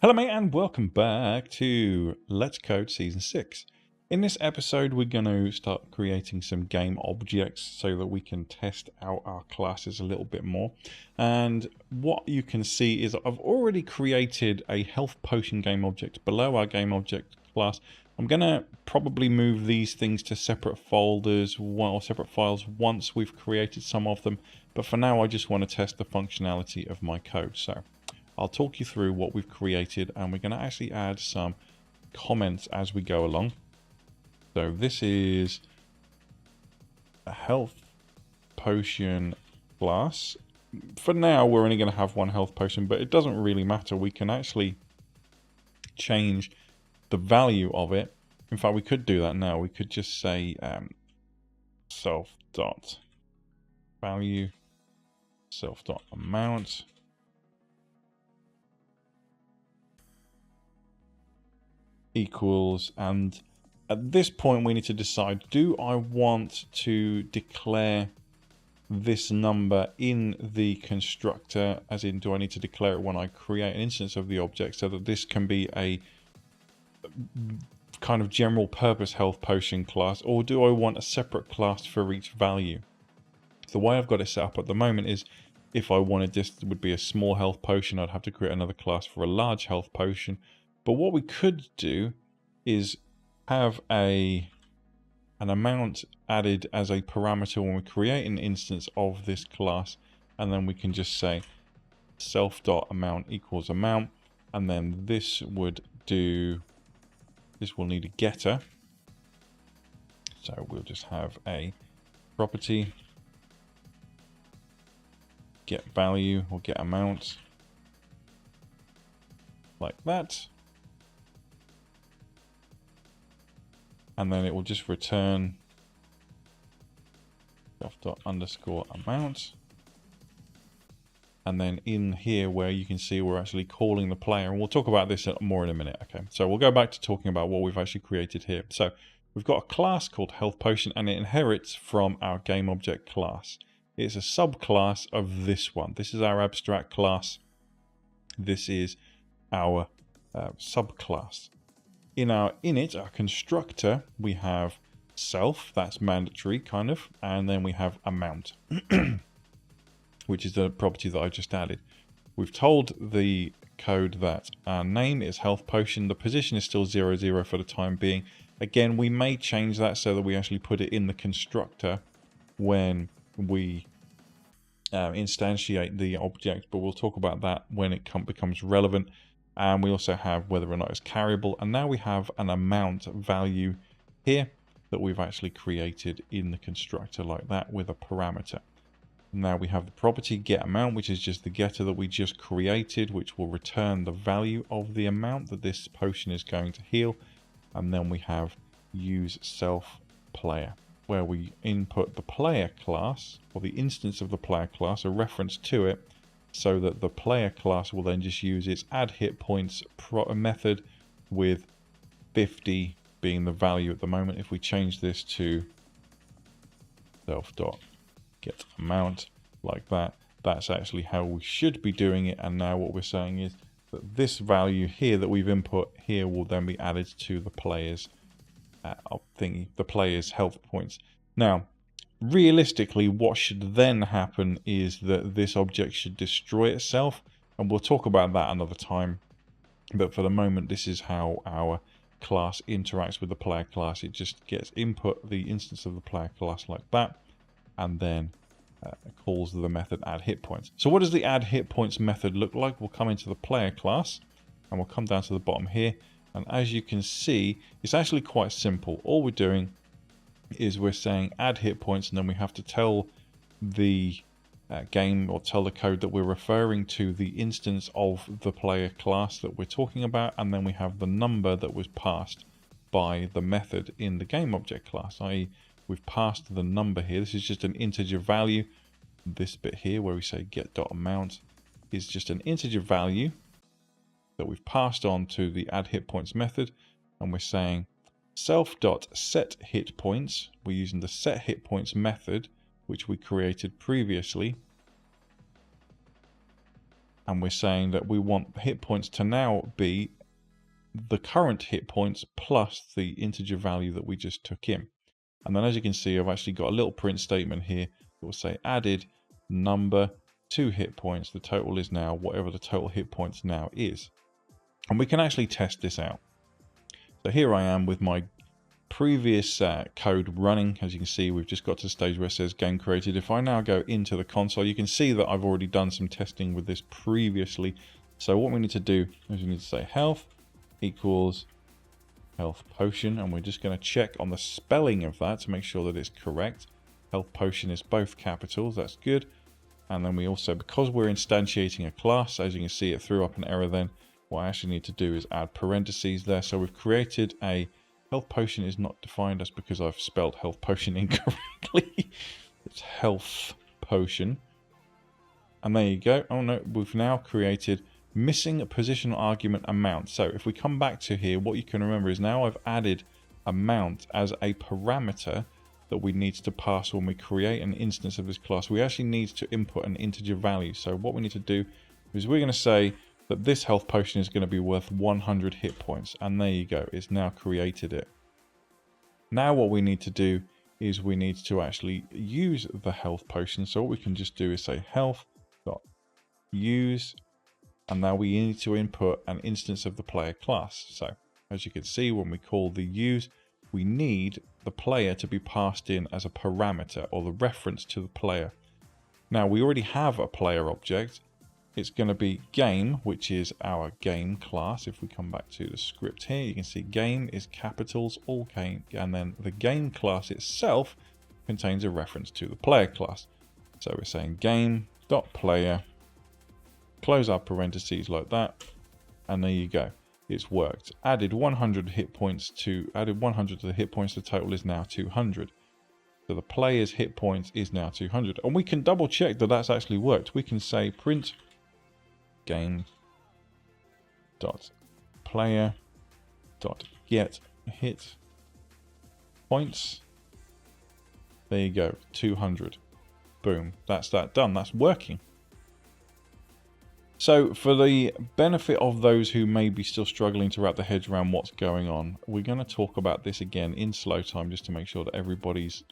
Hello mate and welcome back to Let's Code Season 6. In this episode we're going to start creating some game objects so that we can test out our classes a little bit more. And what you can see is I've already created a health potion game object below our game object class. I'm going to probably move these things to separate folders or separate files once we've created some of them. But for now I just want to test the functionality of my code. So I'll talk you through what we've created, and we're going to actually add some comments as we go along. So this is a health potion class. For now, we're only going to have one health potion, but it doesn't really matter. We can actually change the value of it. In fact, we could do that now. We could just say self.value, self.amount. Equals, and at this point we need to decide, do I want to declare this number in the constructor, as in do I need to declare it when I create an instance of the object, so that this can be a kind of general purpose health potion class, or do I want a separate class for each value? The way I've got it set up at the moment is, if I wanted this would be a small health potion, I'd have to create another class for a large health potion. But what we could do is have an amount added as a parameter when we create an instance of this class, and then we can just say self.amount equals amount, and then this will need a getter. So we'll just have a property get value or get amount like that. And then it will just return self._amount. And then in here where you can see we're actually calling the player, and we'll talk about this more in a minute. Okay, so we'll go back to talking about what we've actually created here. So we've got a class called Health Potion, and it inherits from our game object class. It's a subclass of this one. This is our abstract class. This is our subclass. In our init, our constructor, we have self, that's mandatory kind of, and then we have amount, which is the property that I just added. We've told the code that our name is health potion. The position is still 0, 0 for the time being. Again, we may change that so that we actually put it in the constructor when we instantiate the object, but we'll talk about that when it becomes relevant. And we also have whether or not it's carryable. And now we have an amount value here that we've actually created in the constructor like that with a parameter. Now we have the property getAmount, which is just the getter that we just created, which will return the value of the amount that this potion is going to heal. And then we have useSelfPlayer, where we input the player class, or the instance of the player class, a reference to it, so that the player class will then just use its add hit points method, with 50 being the value at the moment. If we change this to self.getAmount like that, that's actually how we should be doing it. And now what we're saying is that this value here that we've input here will then be added to the player's the player's health points. Now, realistically, what should then happen is that this object should destroy itself, and we'll talk about that another time. But for the moment, this is how our class interacts with the player class. It just gets input the instance of the player class like that, and then calls the method add hit points. So what does the add hit points method look like? We'll come into the player class, and we'll come down to the bottom here, and as you can see, it's actually quite simple. All we're doing is we're saying add hit points, and then we have to tell the game, or tell the code, that we're referring to the instance of the player class that we're talking about, and then we have the number that was passed by the method in the game object class, i.e. we've passed the number here. This is just an integer value. This bit here where we say get.amount is just an integer value that we've passed on to the add hit points method, and we're saying self.setHitPoints. We're using the setHitPoints method, which we created previously. and we're saying that we want hit points to now be the current hit points plus the integer value that we just took in. And then as you can see, I've actually got a little print statement here that will say added number to hit points. The total is now whatever the total hit points now is. And we can actually test this out. So here I am with my previous code running. As you can see, we've just got to the stage where it says game created. If I now go into the console, you can see that I've already done some testing with this previously. So what we need to do is we need to say health equals health potion, and we're just going to check on the spelling of that to make sure that it's correct. Health potion is both capitals, that's good. And then we also, because we're instantiating a class, as you can see, it threw up an error then. What I actually need to do is add parentheses there. So we've created a health potion is not defined. That's because I've spelled health potion incorrectly. It's health potion. And there you go. Oh no, we've now created missing a positional argument amount. So if we come back to here, what you can remember is now I've added amount as a parameter that we need to pass when we create an instance of this class. We actually need to input an integer value. So what we need to do is we're going to say that this health potion is going to be worth 100 hit points. And there you go. It's now created it. Now what we need to do is we need to actually use the health potion. So what we can just do is say health.use, and now we need to input an instance of the player class. So as you can see, when we call the use, we need the player to be passed in as a parameter or the reference to the player. Now we already have a player object. It's going to be game, which is our game class. If we come back to the script here, you can see game is capitals, all game, and then the game class itself contains a reference to the player class. So we're saying game.player, close our parentheses like that, and there you go. It's worked. Added 100 hit points to the hit points. The total is now 200. So the player's hit points is now 200, and we can double check that that's actually worked. We can say print game dot player dot get hit points. There you go, 200. Boom, that's that done. That's working. So for the benefit of those who may be still struggling to wrap their heads around what's going on, we're going to talk about this again in slow time just to make sure that everybody's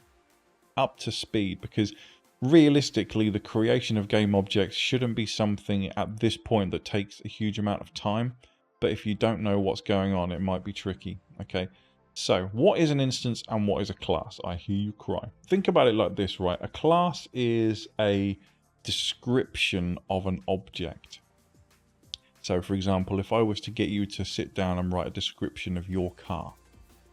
up to speed, because realistically the creation of game objects shouldn't be something at this point that takes a huge amount of time, but if you don't know what's going on, it might be tricky. Okay, so what is an instance and what is a class? I hear you cry. Think about it like this, right? A class is a description of an object. So for example, if I was to get you to sit down and write a description of your car,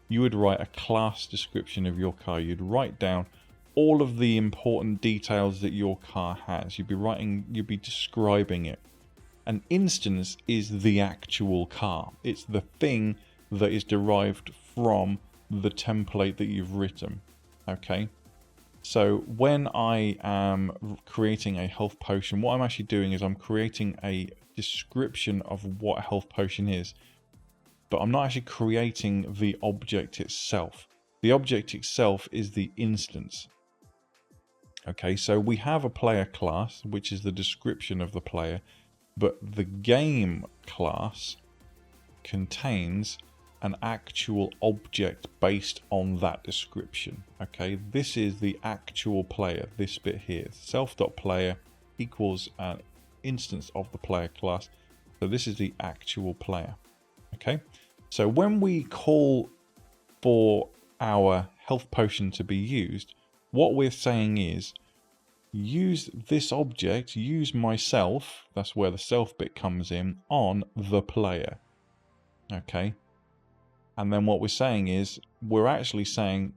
you would write a class description of your car. You'd write down all of the important details that your car has. You'd be describing it. An instance is the actual car. It's the thing that is derived from the template that you've written. Okay? So when I am creating a health potion, what I'm actually doing is I'm creating a description of what a health potion is, but I'm not actually creating the object itself. The object itself is the instance. Okay, so we have a player class, which is the description of the player, but the game class contains an actual object based on that description. Okay, this is the actual player, this bit here. Self.player equals an instance of the player class. So this is the actual player. Okay, so when we call for our health potion to be used, what we're saying is use this object, use myself, that's where the self bit comes in, on the player. Okay, and then what we're saying is we're actually saying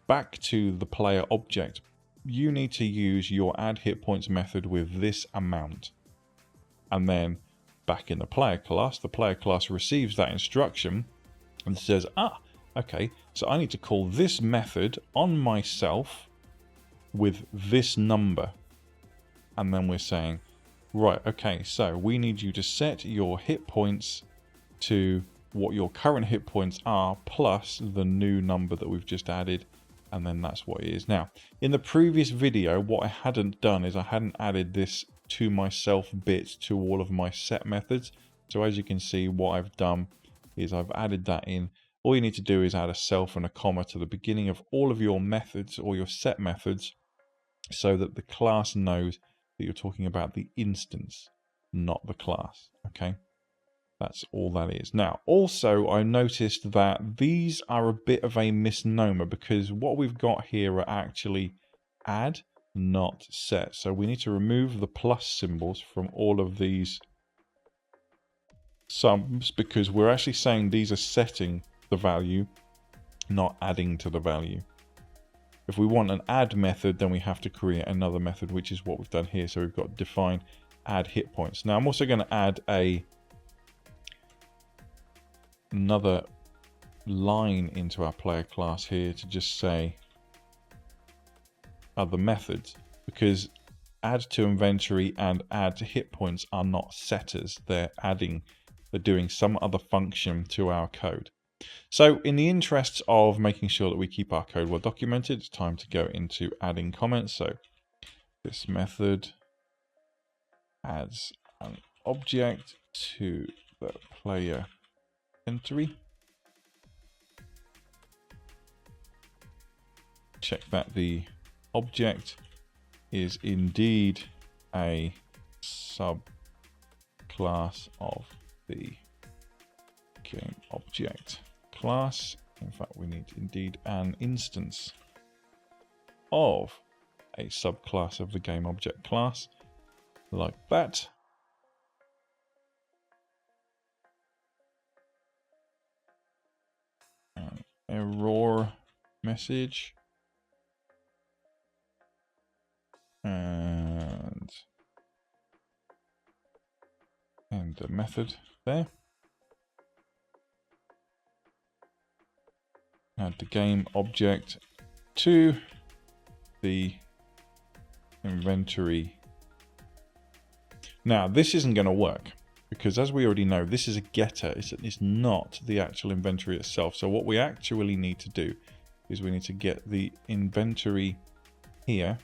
back to the player object, you need to use your add hit points method with this amount. And then back in the player class receives that instruction and says, okay, so I need to call this method on myself with this number. And then we're saying, right, okay, so we need you to set your hit points to what your current hit points are plus the new number that we've just added, and then that's what it is. Now, in the previous video, what I hadn't done is I hadn't added this to myself bit to all of my set methods. So as you can see, what I've done is I've added that in. All you need to do is add a self and a comma to the beginning of all of your methods or your set methods so that the class knows that you're talking about the instance, not the class. Okay, that's all that is. Now, also, I noticed that these are a bit of a misnomer because what we've got here are actually add, not set. So we need to remove the plus symbols from all of these sums because we're actually saying these are setting the value, not adding to the value. If we want an add method, then we have to create another method, which is what we've done here. So we've got define add hit points. Now I'm also going to add another line into our player class here to just say other methods, because add to inventory and add to hit points are not setters. They're doing some other function to our code. So in the interests of making sure that we keep our code well documented, it's time to go into adding comments. So this method adds an object to the player inventory. Check that the object is indeed a subclass of the game object class. In fact, we need indeed an instance of a subclass of the game object class, like that. An error message. And a method there. Add the game object to the inventory. Now this isn't going to work because, as we already know, this is a getter. It's not the actual inventory itself. So what we actually need to do is we need to get the inventory here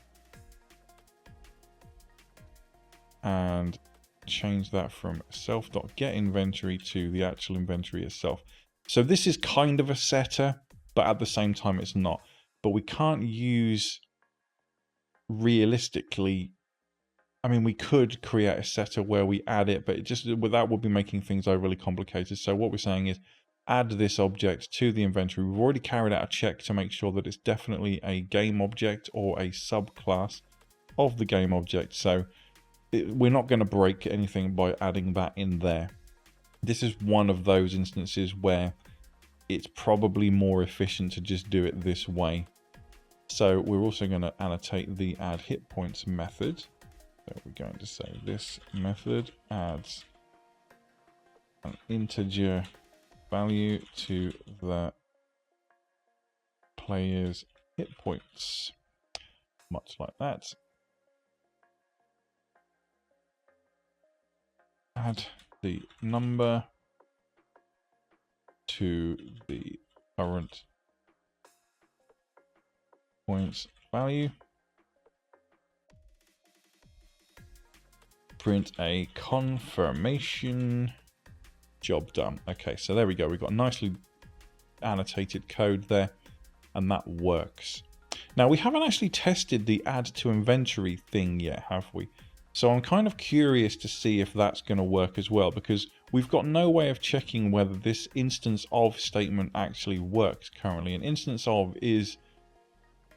and change that from self.getInventory to the actual inventory itself. So this is kind of a setter, but at the same time it's not. But we can't use realistically. I mean, we could create a setter where we add it, but that would be making things overly complicated. So what we're saying is add this object to the inventory. We've already carried out a check to make sure that it's definitely a game object or a subclass of the game object. So we're not going to break anything by adding that in there. This is one of those instances where it's probably more efficient to just do it this way. So we're also going to annotate the add hit points method. So we're going to say this method adds an integer value to the player's hit points, much like that. Add the number to the current points value. Print a confirmation. Job done. Okay, so there we go. We've got nicely annotated code there, and that works. Now, we haven't actually tested the add to inventory thing yet, have we? So I'm kind of curious to see if that's going to work as well, because we've got no way of checking whether this instance of statement actually works currently. An instance of is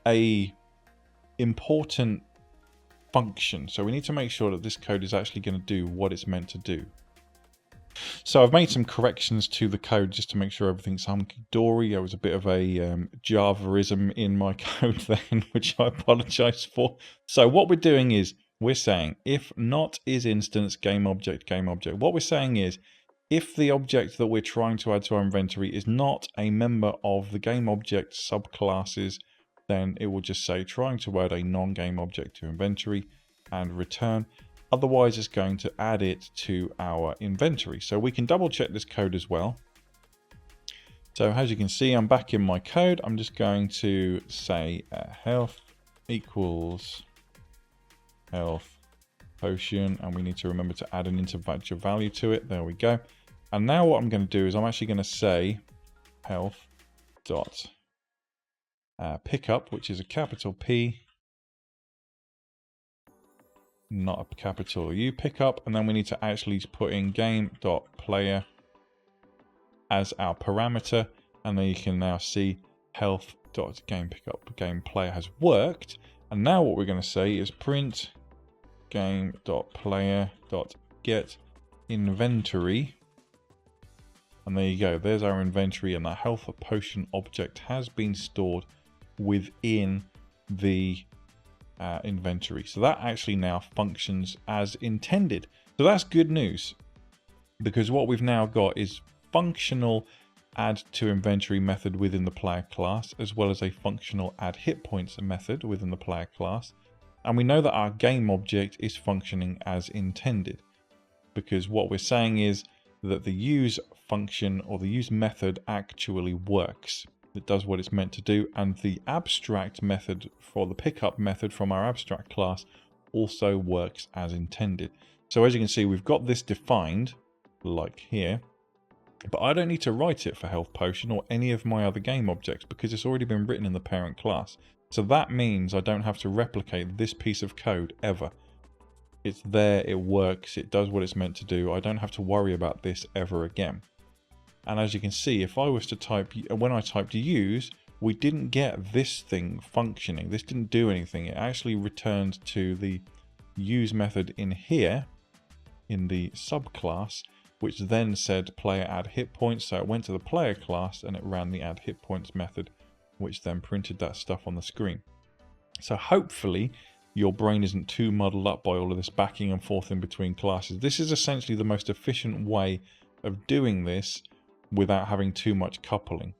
a important function, so we need to make sure that this code is actually going to do what it's meant to do. So I've made some corrections to the code just to make sure everything's hunky-dory. There was a bit of a Javaism in my code then, which I apologize for. So what we're doing is we're saying if not is instance game object game object. What we're saying is if the object that we're trying to add to our inventory is not a member of the game object subclasses, then it will just say trying to add a non-game object to inventory and return. Otherwise, it's going to add it to our inventory. So we can double check this code as well. So as you can see, I'm back in my code. I'm just going to say health equals health potion, and we need to remember to add an integer value to it. There we go. And now what I'm going to do is I'm actually going to say health dot pickup, which is a capital P, not a capital U pickup, and then we need to actually put in game.player as our parameter, and then you can now see health.gamePickup. Game player has worked, and now what we're going to say is print game.player.get inventory, and there you go. There's our inventory, and that health potion object has been stored within the inventory. So that actually now functions as intended. So that's good news, because what we've now got is functional add to inventory method within the player class, as well as a functional add hit points method within the player class. And we know that our game object is functioning as intended, because what we're saying is that the use function or the use method actually works. It does what it's meant to do, and the abstract method for the pickup method from our abstract class also works as intended. So as you can see, we've got this defined like here, but I don't need to write it for health potion or any of my other game objects because it's already been written in the parent class. So that means I don't have to replicate this piece of code ever. It's there, it works, it does what it's meant to do. I don't have to worry about this ever again. And as you can see, if I was to type, when I typed use, we didn't get this thing functioning. This didn't do anything. It actually returned to the use method in here, in the subclass, which then said player add hit points. So it went to the player class and it ran the add hit points method, which then printed that stuff on the screen. So hopefully your brain isn't too muddled up by all of this backing and forth in between classes. This is essentially the most efficient way of doing this without having too much coupling.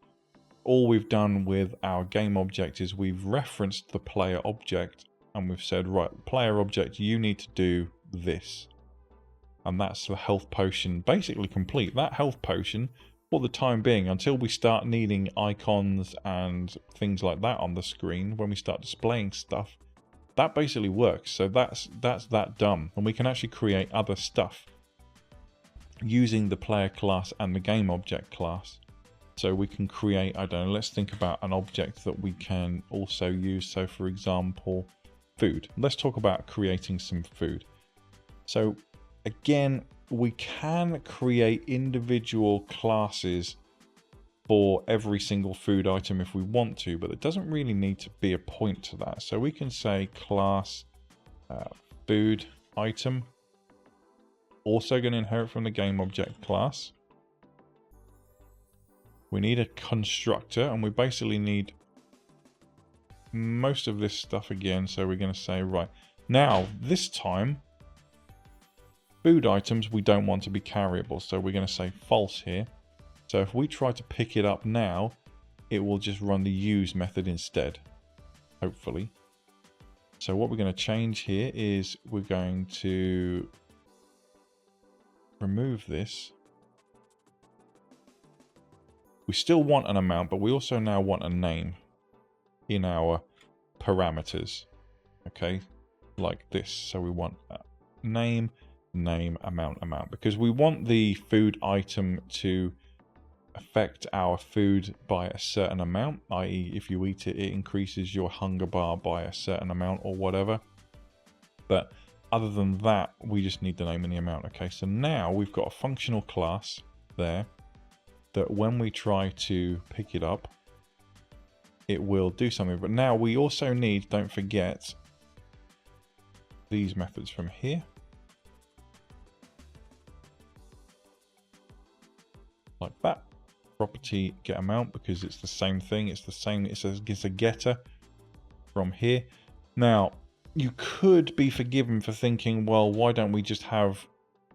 All we've done with our game object is we've referenced the player object and we've said, right, player object, you need to do this. And that's the health potion basically complete. That health potion, for the time being, until we start needing icons and things like that on the screen, when we start displaying stuff, that basically works. So that's that done. And we can actually create other stuff using the player class and the game object class. So we can create, I don't know, let's think about an object that we can also use. So for example, food. Let's talk about creating some food. So again, we can create individual classes for every single food item if we want to, but it doesn't really need to be a point to that. So we can say class food item, also going to inherit from the game object class. We need a constructor, and we basically need most of this stuff again. So we're going to say, right, now this time food items we don't want to be carryable, so we're going to say false here. So if we try to pick it up now, it will just run the use method instead, hopefully. So what we're going to change here is we're going to remove this. We still want an amount, but we also now want a name in our parameters. Okay, like this. So we want name, amount, because we want the food item to affect our food by a certain amount, i.e. if you eat it, it increases your hunger bar by a certain amount or whatever. But other than that, we just need the name and the amount. Okay, so now we've got a functional class there that when we try to pick it up, it will do something. But now we also need, don't forget, these methods from here. Like that. Property get amount, because it's the same thing. It's the same. It's a getter from here. Now, you could be forgiven for thinking, well, why don't we just have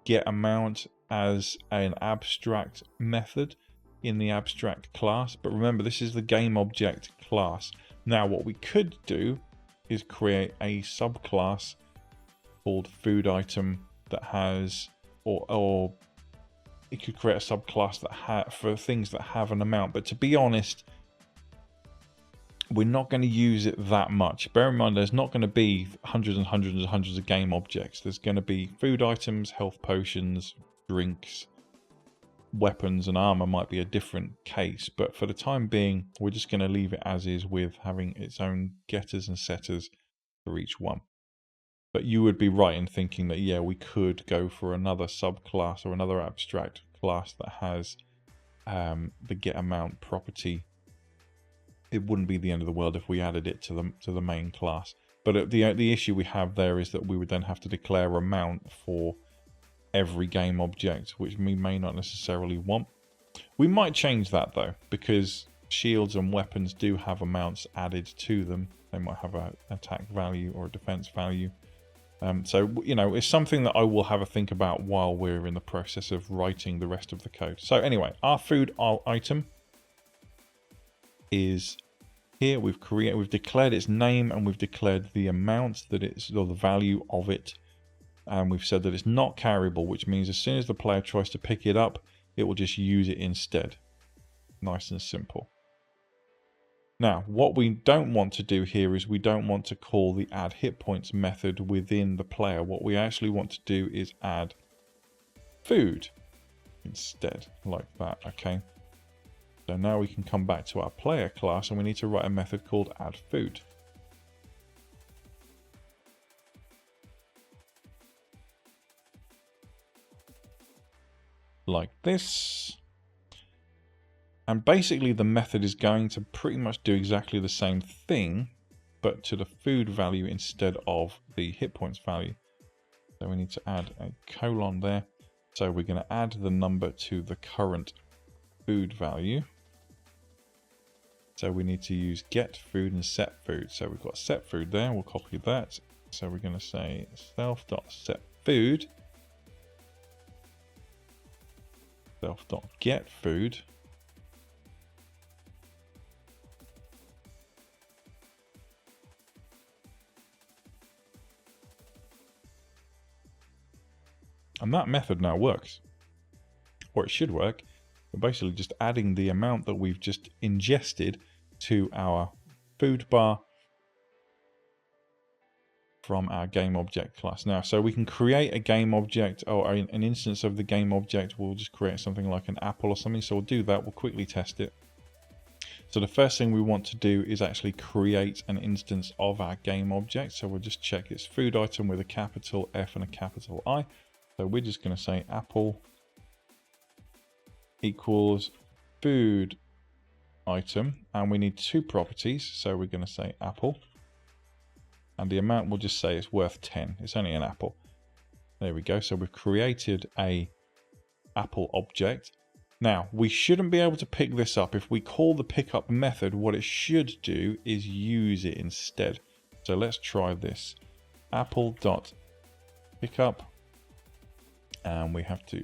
get amount as an abstract method in the abstract class? But remember, this is the game object class. Now, what we could do is create a subclass called food item that has, or it could create a subclass that for things that have an amount. But to be honest, we're not going to use it that much. Bear in mind, there's not going to be hundreds and hundreds and hundreds of game objects. There's going to be food items, health potions, drinks, weapons, and armor might be a different case. But for the time being, we're just going to leave it as is with having its own getters and setters for each one. But you would be right in thinking that, yeah, we could go for another subclass or another abstract class that has the get amount property. It wouldn't be the end of the world if we added it to the main class. But the issue we have there is that we would then have to declare amount for every game object, which we may not necessarily want. We might change that though, because shields and weapons do have amounts added to them. They might have an attack value or a defense value. So, you know, it's something that I will have a think about while we're in the process of writing the rest of the code. So anyway, our food item is here. We've declared its name and we've declared the amount that it's, or the value of it. And we've said that it's not carryable, which means as soon as the player tries to pick it up, it will just use it instead. Nice and simple. Now, what we don't want to do here is we don't want to call the add hit points method within the player. What we actually want to do is add food instead, like that, okay? So now we can come back to our player class and we need to write a method called add food. Like this. And basically the method is going to pretty much do exactly the same thing, but to the food value instead of the hit points value. So we need to add a colon there. So we're going to add the number to the current food value. So we need to use get food and set food. So we've got set food there. We'll copy that. So we're going to say self.setFood. Self.getFood. And that method now works, or it should work. We're basically just adding the amount that we've just ingested to our food bar from our game object class. Now, so we can create a game object or an instance of the game object. We'll just create something like an apple or something. So we'll do that. We'll quickly test it. So the first thing we want to do is actually create an instance of our game object. So we'll just check its food item with a capital F and a capital I. So we're just going to say apple equals food item, and we need two properties. So we're going to say apple, and the amount we'll just say it's worth 10. It's only an apple. There we go. So we've created a apple object. Now we shouldn't be able to pick this up. If we call the pickup method, what it should do is use it instead. So let's try this. Apple.pickup. And we have to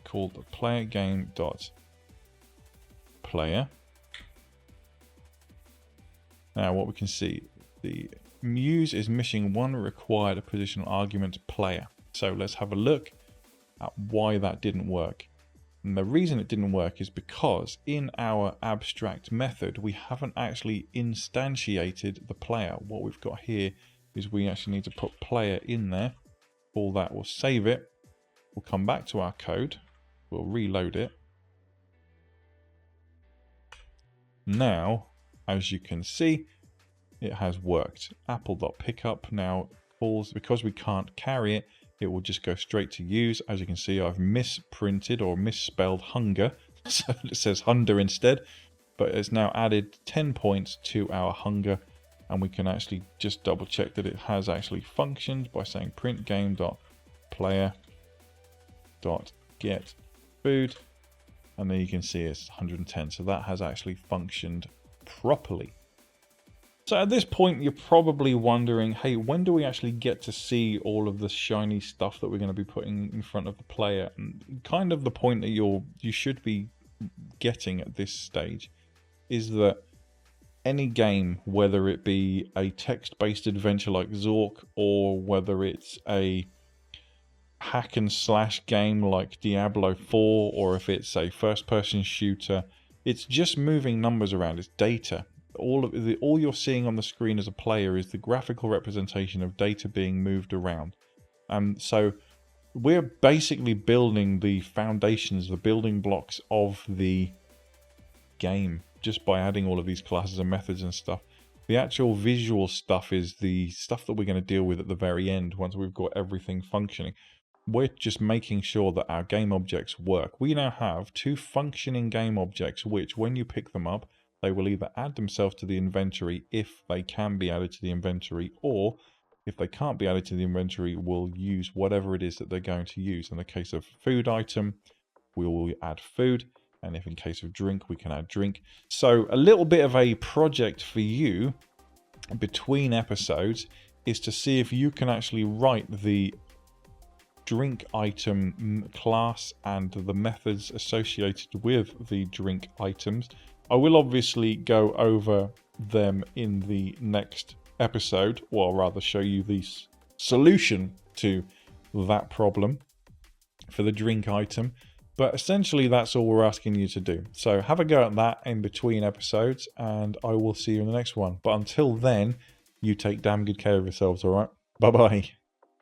call the player game.player. Now what we can see, the Muse is missing one required positional argument player. So let's have a look at why that didn't work. And the reason it didn't work is because in our abstract method, we haven't actually instantiated the player. What we've got here is we actually need to put player in there. All that, we'll save it. We'll come back to our code. We'll reload it. Now, as you can see, it has worked. Apple.pickup now calls, because we can't carry it, it will just go straight to use. As you can see, I've misprinted or misspelled hunger. So it says hunger instead, but it's now added 10 points to our hunger. And we can actually just double check that it has actually functioned by saying print game.player.get food, and then you can see it's 110. So that has actually functioned properly. So at this point you're probably wondering, hey, when do we actually get to see all of the shiny stuff that we're going to be putting in front of the player? And kind of the point that you should be getting at this stage is that any game, whether it be a text-based adventure like Zork, or whether it's a hack and slash game like Diablo 4, or if it's a first-person shooter, it's just moving numbers around. It's data. all you're seeing on the screen as a player is the graphical representation of data being moved around. And so we're basically building the foundations, the building blocks of the game, just by adding all of these classes and methods and stuff. The actual visual stuff is the stuff that we're going to deal with at the very end once we've got everything functioning. We're just making sure that our game objects work. We now have 2 functioning game objects which, when you pick them up, they will either add themselves to the inventory if they can be added to the inventory, or if they can't be added to the inventory, we'll use whatever it is that they're going to use. In the case of food item, we will add food, and if in case of drink, we can add drink. So a little bit of a project for you between episodes is to see if you can actually write the drink item class and the methods associated with the drink items. I will obviously go over them in the next episode, or rather show you the solution to that problem for the drink item. But essentially that's all we're asking you to do. So have a go at that in between episodes, and I will see you in the next one. But until then, you take damn good care of yourselves, alright? Bye bye.